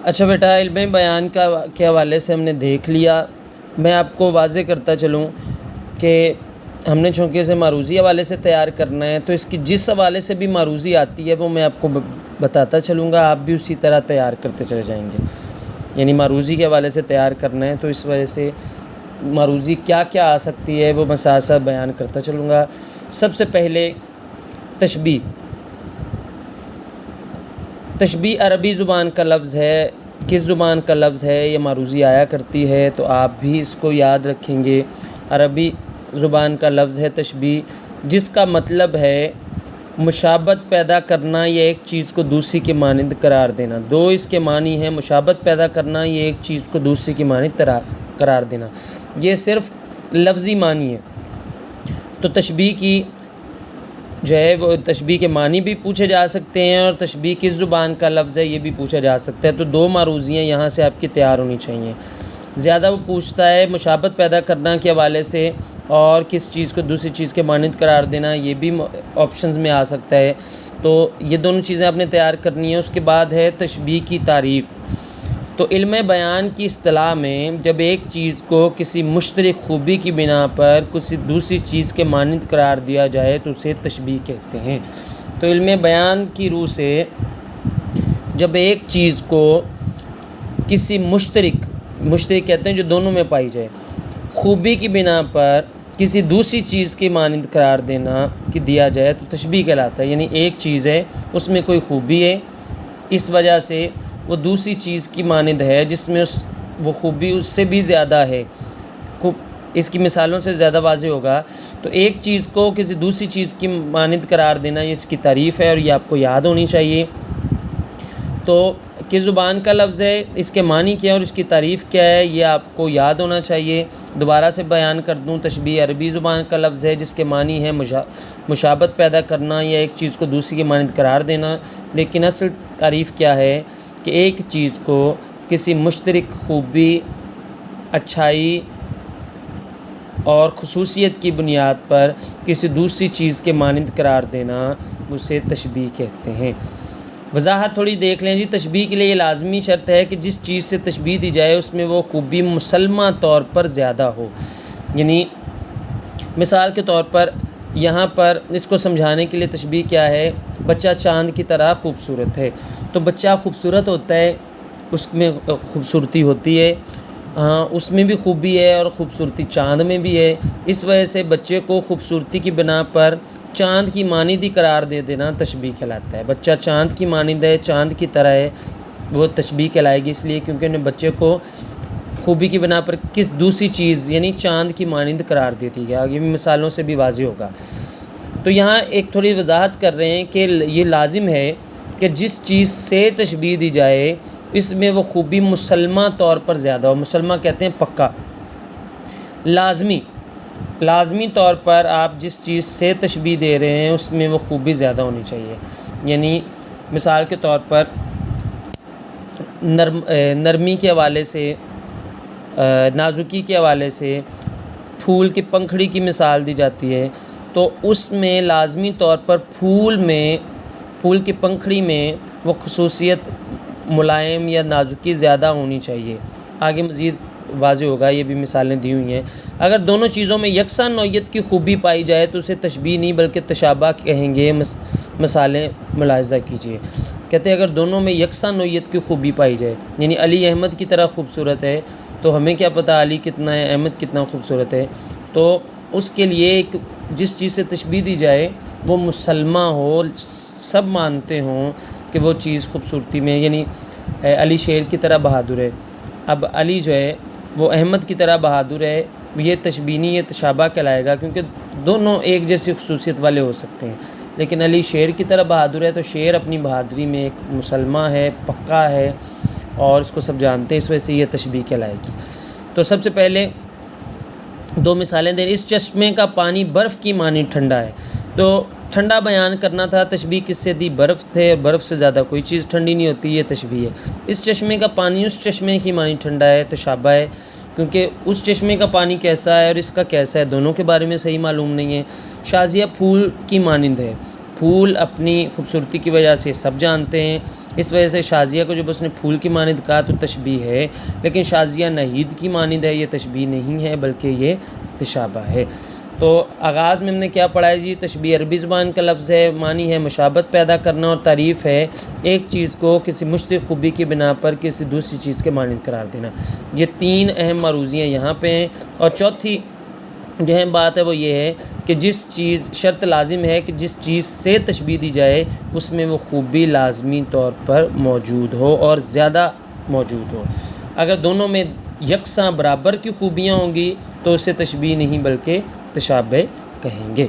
اچھا بیٹا، علم بیان کے حوالے سے ہم نے دیکھ لیا۔ میں آپ کو واضح کرتا چلوں کہ ہم نے چونکہ اسے معروضی حوالے سے تیار کرنا ہے، تو اس کی جس حوالے سے بھی معروضی آتی ہے وہ میں آپ کو بتاتا چلوں گا، آپ بھی اسی طرح تیار کرتے چلے جائیں گے۔ یعنی معروضی کے حوالے سے تیار کرنا ہے تو اس وجہ سے معروضی کیا کیا آ سکتی ہے وہ میں ساتھ ساتھ بیان کرتا چلوں گا۔ سب سے پہلے تشبیہ۔ تشبیہ عربی زبان کا لفظ ہے۔ کس زبان کا لفظ ہے؟ یہ معروضی آیا کرتی ہے، تو آپ بھی اس کو یاد رکھیں گے۔ عربی زبان کا لفظ ہے تشبیہ، جس کا مطلب ہے مشابہت پیدا کرنا یا ایک چیز کو دوسری کے مانند قرار دینا۔ دو اس کے معنی ہیں، مشابہت پیدا کرنا یا ایک چیز کو دوسری کے مانند قرار دینا۔ یہ صرف لفظی معنی ہے۔ تو تشبیہ کی جو ہے وہ تشبیہ کے معنی بھی پوچھے جا سکتے ہیں، اور تشبیہ کس زبان کا لفظ ہے یہ بھی پوچھا جا سکتا ہے۔ تو دو معروضیاں یہاں سے آپ کی تیار ہونی چاہیے۔ زیادہ وہ پوچھتا ہے مشابہت پیدا کرنا کے حوالے سے، اور کس چیز کو دوسری چیز کے مانند قرار دینا، یہ بھی آپشنز میں آ سکتا ہے۔ تو یہ دونوں چیزیں آپ نے تیار کرنی ہیں۔ اس کے بعد ہے تشبیہ کی تعریف۔ تو علم بیان کی اصطلاح میں جب ایک چیز کو کسی مشترک خوبی کی بنا پر کسی دوسری چیز کے مانند قرار دیا جائے تو اسے تشبیہ کہتے ہیں۔ تو علم بیان کی روح سے جب ایک چیز کو کسی مشترک کہتے ہیں جو دونوں میں پائی جائے، خوبی کی بنا پر کسی دوسری چیز کی مانند قرار دیا جائے تو تشبیہ کہلاتا ہے۔ یعنی ایک چیز ہے، اس میں کوئی خوبی ہے، اس وجہ سے وہ دوسری چیز کی مانند ہے جس میں وہ خوبی اس سے بھی زیادہ ہے۔ اس کی مثالوں سے زیادہ واضح ہوگا۔ تو ایک چیز کو کسی دوسری چیز کی مانند قرار دینا، یہ اس کی تعریف ہے، اور یہ آپ کو یاد ہونی چاہیے۔ تو کس زبان کا لفظ ہے، اس کے معنی کیا ہے اور اس کی تعریف کیا ہے، یہ آپ کو یاد ہونا چاہیے۔ دوبارہ سے بیان کر دوں، تشبیہ عربی زبان کا لفظ ہے جس کے معنی ہے مشابہت پیدا کرنا یا ایک چیز کو دوسری کے مانند قرار دینا، لیکن اصل تعریف کیا ہے کہ ایک چیز کو کسی مشترک خوبی، اچھائی اور خصوصیت کی بنیاد پر کسی دوسری چیز کے مانند قرار دینا، اسے تشبیہ کہتے ہیں۔ وضاحت تھوڑی دیکھ لیں جی۔ تشبیہ کے لیے یہ لازمی شرط ہے کہ جس چیز سے تشبیہ دی جائے اس میں وہ خوبی مسلمہ طور پر زیادہ ہو۔ یعنی مثال کے طور پر یہاں پر اس کو سمجھانے کے لیے تشبیہ کیا ہے، بچہ چاند کی طرح خوبصورت ہے۔ تو بچہ خوبصورت ہوتا ہے، اس میں خوبصورتی ہوتی ہے، ہاں اس میں بھی خوبی ہے اور خوبصورتی چاند میں بھی ہے۔ اس وجہ سے بچے کو خوبصورتی کی بنا پر چاند کی مانند ہی قرار دے دینا تشبیہ کہلاتا ہے۔ بچہ چاند کی مانند ہے، چاند کی طرح ہے، وہ تشبیہ کہلائے گی، اس لیے کیونکہ انہیں بچے کو خوبی کی بنا پر کس دوسری چیز یعنی چاند کی مانند قرار دیتی ہے۔ آگے بھی مثالوں سے بھی واضح ہوگا۔ تو یہاں ایک تھوڑی وضاحت کر رہے ہیں کہ یہ لازم ہے کہ جس چیز سے تشبیہ دی جائے اس میں وہ خوبی مسلمہ طور پر زیادہ ہو۔ مسلمہ کہتے ہیں پکا، لازمی طور پر آپ جس چیز سے تشبیہ دے رہے ہیں اس میں وہ خوبی زیادہ ہونی چاہیے۔ یعنی مثال کے طور پر نرمی کے حوالے سے، نازکی کے حوالے سے پھول کی پنکھڑی کی مثال دی جاتی ہے، تو اس میں لازمی طور پر پھول کی پنکھڑی میں وہ خصوصیت ملائم یا نازکی زیادہ ہونی چاہیے۔ آگے مزید واضح ہوگا، یہ بھی مثالیں دی ہوئی ہیں۔ اگر دونوں چیزوں میں یکساں نوعیت کی خوبی پائی جائے تو اسے تشبیہ نہیں بلکہ تشابہ کہیں گے۔ مثالیں ملاحظہ کیجیے۔ کہتے ہیں اگر دونوں میں یکساں نوعیت کی خوبی پائی جائے، یعنی علی احمد کی طرح خوبصورت ہے، تو ہمیں کیا پتہ علی کتنا ہے، احمد کتنا خوبصورت ہے، تو اس کے لیے جس چیز سے تشبیہ دی جائے وہ مسلمہ ہو، سب مانتے ہوں کہ وہ چیز خوبصورتی میں، یعنی علی شیر کی طرح بہادر ہے، اب علی جو ہے وہ احمد کی طرح بہادر ہے، یہ تشبیہ نہیں، یہ تشابہ کہلائے گا، کیونکہ دونوں ایک جیسی خصوصیت والے ہو سکتے ہیں۔ لیکن علی شیر کی طرح بہادر ہے تو شیر اپنی بہادری میں ایک مسلمہ ہے، پکا ہے، اور اس کو سب جانتے ہیں، اس وجہ سے یہ تشبیہ کہلائے گی۔ تو سب سے پہلے دو مثالیں دیں۔ اس چشمے کا پانی برف کی مانند ٹھنڈا ہے۔ تو ٹھنڈا بیان کرنا تھا، تشبیہ کس سے دی؟ برف سے۔ برف سے زیادہ کوئی چیز ٹھنڈی نہیں ہوتی، یہ تشبیہ ہے۔ اس چشمے کا پانی اس چشمے کی مانند ٹھنڈا ہے، تشابہ ہے، کیونکہ اس چشمے کا پانی کیسا ہے اور اس کا کیسا ہے، دونوں کے بارے میں صحیح معلوم نہیں ہے۔ شازیہ پھول کی مانند ہے، پھول اپنی خوبصورتی کی وجہ سے سب جانتے ہیں، اس وجہ سے شازیہ کو جب اس نے پھول کی مانند کہا تو تشبیہ ہے، لیکن شازیہ نہید کی مانند ہے، یہ تشبیہ نہیں ہے بلکہ یہ تشابہ ہے۔ تو آغاز میں ہم نے کیا پڑھا ہے جی؟ تشبیہ عربی زبان کا لفظ ہے، معنی ہے مشابہت پیدا کرنا، اور تعریف ہے ایک چیز کو کسی مشترک خوبی کی بنا پر کسی دوسری چیز کے مانند قرار دینا۔ یہ تین اہم معروضیاں یہاں پہ ہیں، اور چوتھی جو اہم بات ہے وہ یہ ہے کہ جس چیز شرط لازم ہے کہ جس چیز سے تشبیہ دی جائے اس میں وہ خوبی لازمی طور پر موجود ہو اور زیادہ موجود ہو۔ اگر دونوں میں یکساں برابر کی خوبیاں ہوں گی تو اسے تشبیہ نہیں بلکہ تشابہ کہیں گے۔